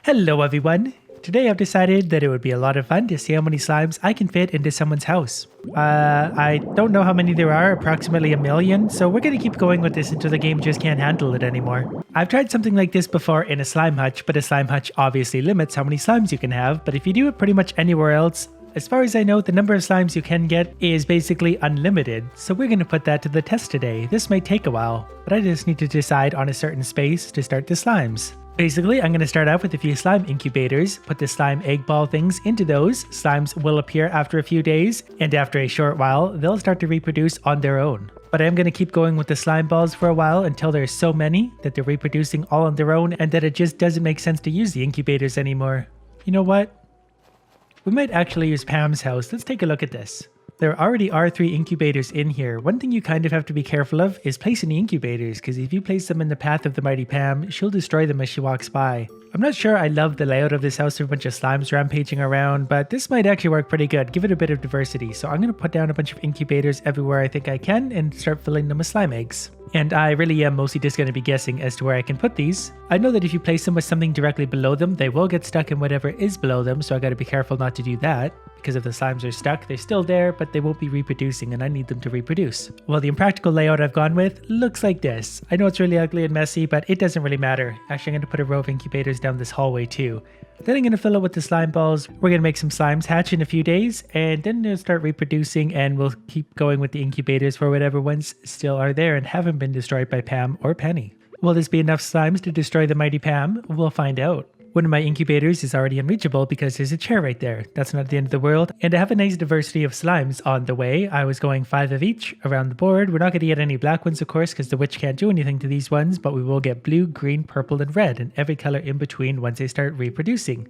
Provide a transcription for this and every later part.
Hello everyone! Today I've decided that it would be a lot of fun to see how many slimes I can fit into someone's house. I don't know how many there are, approximately 1,000,000, so we're gonna keep going with this until the game just can't handle it anymore. I've tried something like this before in a slime hutch, but a slime hutch obviously limits how many slimes you can have, but if you do it pretty much anywhere else, as far as I know, the number of slimes you can get is basically unlimited, so we're going to put that to the test today. This might take a while, but I just need to decide on a certain space to start the slimes. Basically, I'm going to start off with a few slime incubators, put the slime egg ball things into those. Slimes will appear after a few days, and after a short while, they'll start to reproduce on their own. But I am going to keep going with the slime balls for a while until there's so many that they're reproducing all on their own and that it just doesn't make sense to use the incubators anymore. You know what? We might actually use Pam's house. Let's take a look at this. There already are 3 incubators in here. One thing you kind of have to be careful of is placing the incubators, because if you place them in the path of the mighty Pam, she'll destroy them as she walks by. I'm not sure I love the layout of this house with a bunch of slimes rampaging around, but this might actually work pretty good. Give it a bit of diversity. So I'm going to put down a bunch of incubators everywhere I think I can and start filling them with slime eggs. And I really am mostly just going to be guessing as to where I can put these. I know that if you place them with something directly below them, they will get stuck in whatever is below them, so I got to be careful not to do that. Because if the slimes are stuck, they're still there, but they won't be reproducing, and I need them to reproduce. Well, the impractical layout I've gone with looks like this. I know it's really ugly and messy, but it doesn't really matter. Actually, I'm going to put a row of incubators down this hallway too. Then I'm going to fill it with the slime balls. We're going to make some slimes hatch in a few days, and then they'll start reproducing, and we'll keep going with the incubators for whatever ones still are there and haven't been destroyed by Pam or Penny. Will this be enough slimes to destroy the mighty Pam? We'll find out. One of my incubators is already unreachable because there's a chair right there. That's not the end of the world. And I have a nice diversity of slimes on the way. I was going 5 of each around the board. We're not going to get any black ones, of course, because the witch can't do anything to these ones, but we will get blue, green, purple, and red, and every color in between once they start reproducing,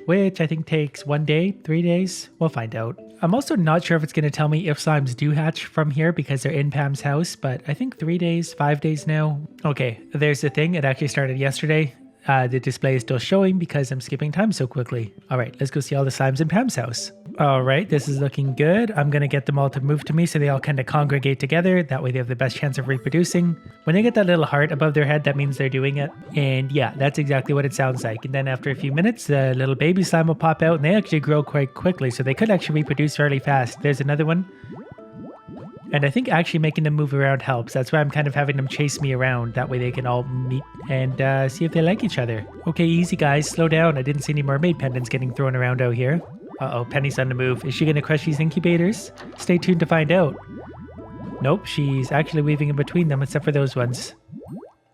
which I think takes 1 day, 3 days. We'll find out. I'm also not sure if it's going to tell me if slimes do hatch from here because they're in Pam's house, but I think 3 days, 5 days now. Okay, there's the thing. It actually started yesterday. The display is still showing because I'm skipping time so quickly. All right, let's go see all the slimes in Pam's house. All right, this is looking good. I'm going to get them all to move to me so they all kind of congregate together. That way they have the best chance of reproducing. When they get that little heart above their head, that means they're doing it. And yeah, that's exactly what it sounds like. And then after a few minutes, the little baby slime will pop out and they actually grow quite quickly. So they could actually reproduce fairly fast. There's another one. And I think actually making them move around helps. That's why I'm kind of having them chase me around. That way they can all meet and see if they like each other. Okay, easy guys, slow down. I didn't see any mermaid pendants getting thrown around out here. Uh-oh, Penny's on the move. Is she going to crush these incubators? Stay tuned to find out. Nope, she's actually weaving in between them except for those ones.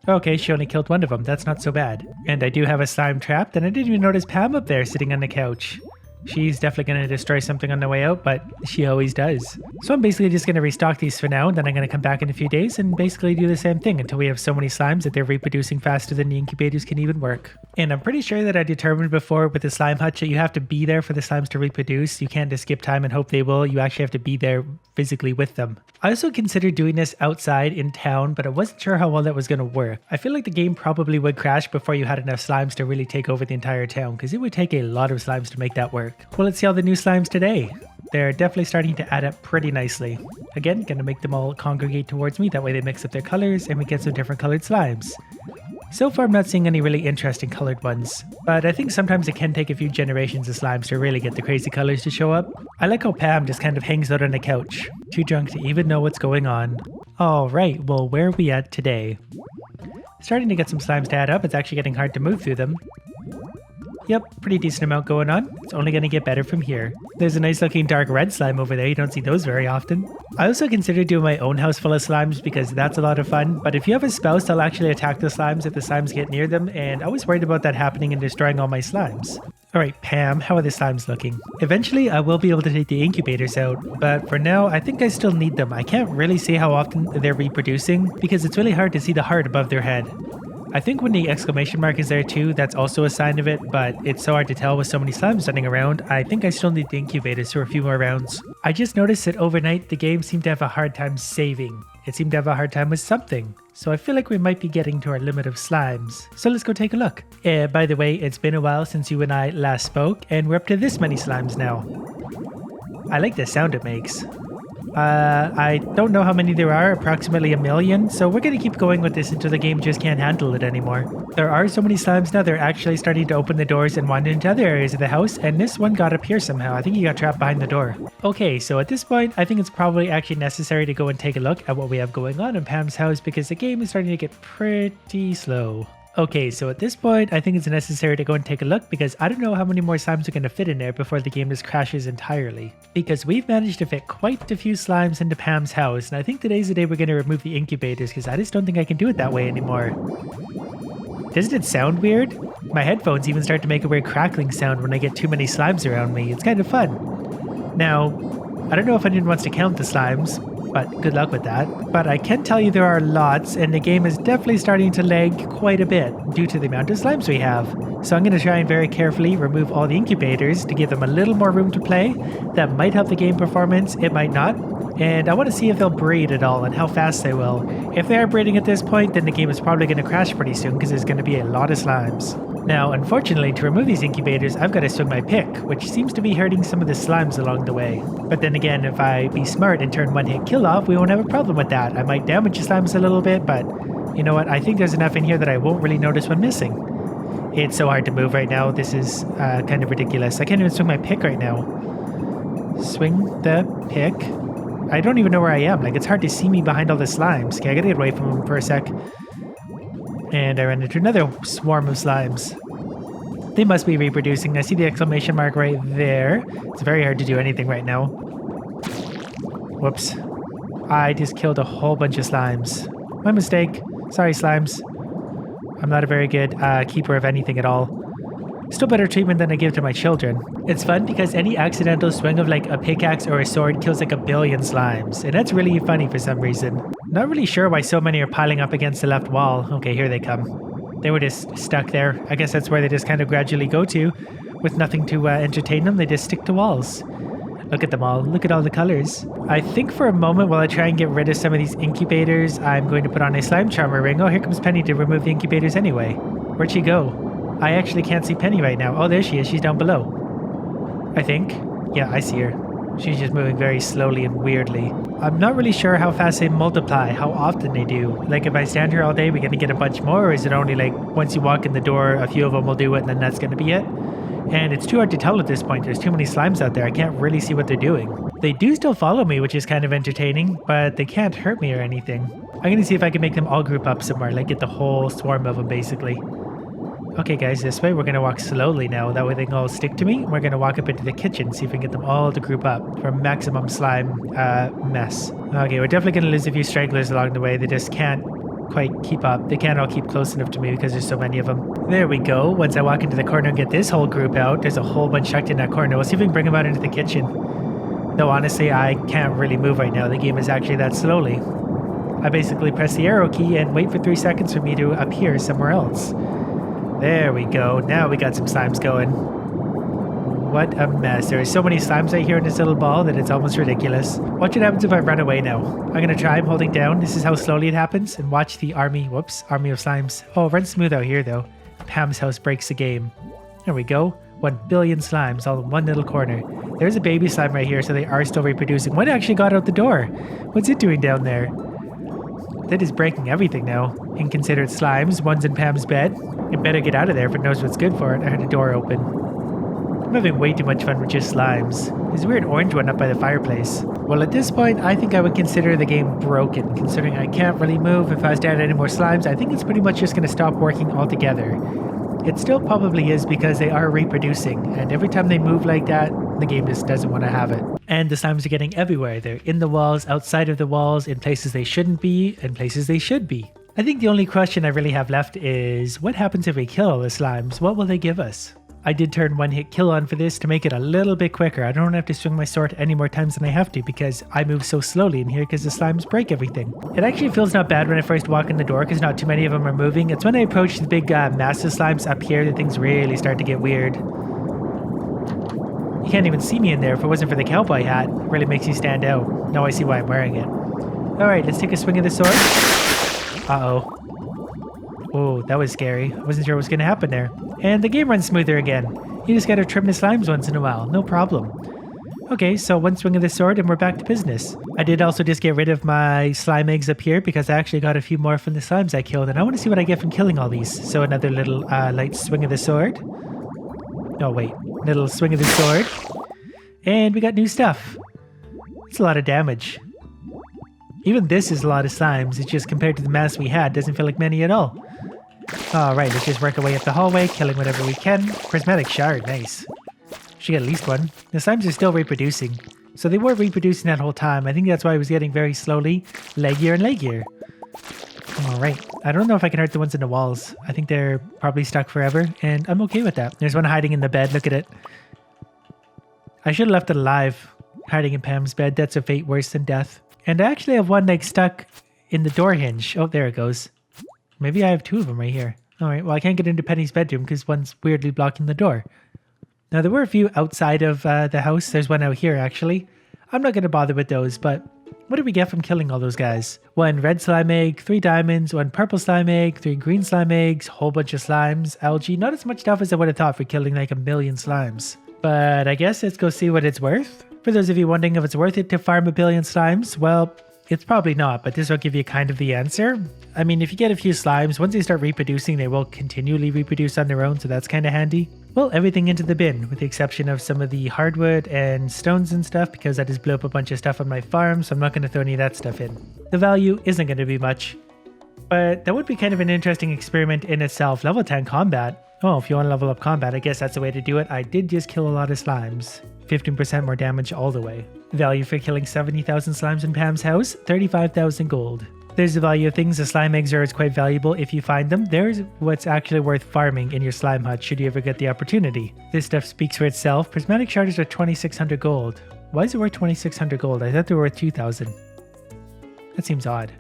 Okay, she only killed one of them. That's not so bad. And I do have a slime trapped, and I didn't even notice Pam up there sitting on the couch. She's definitely going to destroy something on the way out, but she always does. So I'm basically just going to restock these for now, and then I'm going to come back in a few days and basically do the same thing until we have so many slimes that they're reproducing faster than the incubators can even work. And I'm pretty sure that I determined before with the slime hutch that you have to be there for the slimes to reproduce. You can't just skip time and hope they will. You actually have to be there physically with them. I also considered doing this outside in town, but I wasn't sure how well that was going to work. I feel like the game probably would crash before you had enough slimes to really take over the entire town, because it would take a lot of slimes to make that work. Well, let's see all the new slimes today. They're definitely starting to add up pretty nicely. Again, gonna make them all congregate towards me. That way they mix up their colors and we get some different colored slimes. So far, I'm not seeing any really interesting colored ones, but I think sometimes it can take a few generations of slimes to really get the crazy colors to show up. I like how Pam just kind of hangs out on the couch, too drunk to even know what's going on. All right, well, where are we at today? Starting to get some slimes to add up. It's actually getting hard to move through them. Yep, pretty decent amount going on. It's only going to get better from here. There's a nice looking dark red slime over there. You don't see those very often. I also considered doing my own house full of slimes because that's a lot of fun. But if you have a spouse, they'll actually attack the slimes if the slimes get near them. And I was worried about that happening and destroying all my slimes. All right, Pam, how are the slimes looking? Eventually, I will be able to take the incubators out. But for now, I think I still need them. I can't really see how often they're reproducing because it's really hard to see the heart above their head. I think when the exclamation mark is there too, that's also a sign of it, but it's so hard to tell with so many slimes running around. I think I still need the incubators for a few more rounds. I just noticed that overnight, the game seemed to have a hard time saving. It seemed to have a hard time with something. So I feel like we might be getting to our limit of slimes. So let's go take a look. By the way, it's been a while since you and I last spoke, and we're up to this many slimes now. I like the sound it makes. I don't know how many there are, approximately 1,000,000, so we're going to keep going with this until the game just can't handle it anymore. There are so many slimes now, they're actually starting to open the doors and wander into other areas of the house, and this one got up here somehow. I think he got trapped behind the door. Okay, so at this point, I think it's probably actually necessary to go and take a look at what we have going on in Pam's house because the game is starting to get pretty slow. Okay, so at this point, I think it's necessary to go and take a look because I don't know how many more slimes are going to fit in there before the game just crashes entirely. Because we've managed to fit quite a few slimes into Pam's house, and I think today's the day we're going to remove the incubators because I just don't think I can do it that way anymore. Doesn't it sound weird? My headphones even start to make a weird crackling sound when I get too many slimes around me. It's kind of fun. Now, I don't know if anyone wants to count the slimes, but good luck with that. But I can tell you there are lots, and the game is definitely starting to lag quite a bit due to the amount of slimes we have. So I'm going to try and very carefully remove all the incubators to give them a little more room to play. That might help the game performance, it might not. And I want to see if they'll breed at all and how fast they will. If they are breeding at this point, then the game is probably going to crash pretty soon because there's going to be a lot of slimes. Now, unfortunately, to remove these incubators, I've got to swing my pick, which seems to be hurting some of the slimes along the way. But then again, if I be smart and turn one hit kill off, we won't have a problem with that. I might damage the slimes a little bit, but you know what? I think there's enough in here that I won't really notice when missing. It's so hard to move right now. This is kind of ridiculous. I can't even swing my pick right now. Swing the pick. I don't even know where I am. Like, it's hard to see me behind all the slimes. Okay, I gotta get away from them for a sec. And I ran into another swarm of slimes. They must be reproducing. I see the exclamation mark right there. It's very hard to do anything right now. Whoops. I just killed a whole bunch of slimes. My mistake. Sorry, slimes. I'm not a very good keeper of anything at all. Still better treatment than I give to my children. It's fun because any accidental swing of like a pickaxe or a sword kills like 1 billion slimes. And that's really funny for some reason. Not really sure why so many are piling up against the left wall. Okay, here they come. They were just stuck there. I guess that's where they just kind of gradually go to. With nothing to entertain them, they just stick to walls. Look at them all. Look at all the colors. I think for a moment while I try and get rid of some of these incubators, I'm going to put on a slime charmer ring. Oh, here comes Penny to remove the incubators anyway. Where'd she go? I actually can't see Penny right now. Oh, there she is. She's down below. I think. Yeah, I see her. She's just moving very slowly and weirdly. I'm not really sure how fast they multiply, how often they do. Like, if I stand here all day, we're going to get a bunch more, or is it only like once you walk in the door, a few of them will do it, and then that's going to be it? And it's too hard to tell at this point. There's too many slimes out there. I can't really see what they're doing. They do still follow me, which is kind of entertaining, but they can't hurt me or anything. I'm going to see if I can make them all group up somewhere, like get the whole swarm of them, basically. Okay, guys, this way. We're going to walk slowly now. That way they can all stick to me. We're going to walk up into the kitchen, see if we can get them all to group up for maximum slime mess. Okay, we're definitely going to lose a few stragglers along the way. They just can't quite keep up. They can't all keep close enough to me because there's so many of them. There we go. Once I walk into the corner and get this whole group out, there's a whole bunch tucked in that corner. We'll see if we can bring them out into the kitchen. Though, honestly, I can't really move right now. The game is actually that slowly. I basically press the arrow key and wait for 3 seconds for me to appear somewhere else. There we go. Now we got some slimes going. What a mess. There are so many slimes right here in this little ball that it's almost ridiculous. Watch what happens if I run away now. I'm going to try. I'm holding down. This is how slowly it happens. And watch the army of slimes. Oh, run smooth out here though. Pam's house breaks the game. There we go. 1 billion slimes all in one little corner. There's a baby slime right here, so they are still reproducing. One actually got out the door. What's it doing down there? That is breaking everything now. Inconsiderate slimes. One's in Pam's bed. It better get out of there if it knows what's good for it. I heard a door open. I'm having way too much fun with just slimes. There's a weird orange one up by the fireplace. Well, at this point, I think I would consider the game broken, considering I can't really move. If I was to add any more slimes, I think it's pretty much just going to stop working altogether. It still probably is because they are reproducing, and every time they move like that, the game just doesn't want to have it. And the slimes are getting everywhere. They're in the walls, outside of the walls, in places they shouldn't be, and places they should be. I think the only question I really have left is, what happens if we kill all the slimes? What will they give us? I did turn one hit kill on for this to make it a little bit quicker. I don't have to swing my sword any more times than I have to because I move so slowly in here because the slimes break everything. It actually feels not bad when I first walk in the door because not too many of them are moving. It's when I approach the big massive slimes up here that things really start to get weird. You can't even see me in there if it wasn't for the cowboy hat. It really makes you stand out. Now I see why I'm wearing it. Alright, let's take a swing of the sword. Uh-oh. Oh, that was scary. I wasn't sure what was going to happen there. And the game runs smoother again. You just gotta trim the slimes once in a while. No problem. Okay, so one swing of the sword and we're back to business. I did also just get rid of my slime eggs up here because I actually got a few more from the slimes I killed, and I want to see what I get from killing all these. So another little light swing of the sword. Oh wait, little swing of the sword. And we got new stuff. It's a lot of damage. Even this is a lot of slimes. It's just compared to the mass we had, doesn't feel like many at all. Alright, let's just work our way up the hallway, killing whatever we can. Prismatic shard, nice. Should get at least one. The slimes are still reproducing. So they were reproducing that whole time. I think that's why it was getting very slowly leggier and leggier. Alright, I don't know if I can hurt the ones in the walls. I think they're probably stuck forever, and I'm okay with that. There's one hiding in the bed, look at it. I should have left it alive. Hiding in Pam's bed, that's a fate worse than death. And I actually have one like stuck in the door hinge. Oh, there it goes. Maybe I have two of them right here. Alright, well I can't get into Penny's bedroom because one's weirdly blocking the door. Now, there were a few outside of the house. There's one out here, actually. I'm not going to bother with those, but what did we get from killing all those guys? 1 red slime egg, 3 diamonds, 1 purple slime egg, 3 green slime eggs, whole bunch of slimes, algae. Not as much stuff as I would have thought for killing like 1,000,000 slimes. But I guess let's go see what it's worth. For those of you wondering if it's worth it to farm 1,000,000,000 slimes, well, it's probably not, but this will give you kind of the answer. I mean, if you get a few slimes, once they start reproducing, they will continually reproduce on their own, so that's kind of handy. Well, everything into the bin, with the exception of some of the hardwood and stones and stuff, because I just blew up a bunch of stuff on my farm, so I'm not going to throw any of that stuff in. The value isn't going to be much, but that would be kind of an interesting experiment in itself. Level 10 combat. Oh, if you want to level up combat, I guess that's the way to do it. I did just kill a lot of slimes. 15% more damage all the way. Value for killing 70,000 slimes in Pam's house, 35,000 gold. There's the value of things. The slime eggs are quite valuable if you find them. There's what's actually worth farming in your slime hut should you ever get the opportunity. This stuff speaks for itself. Prismatic shards are 2,600 gold. Why is it worth 2,600 gold? I thought they were worth 2,000. That seems odd.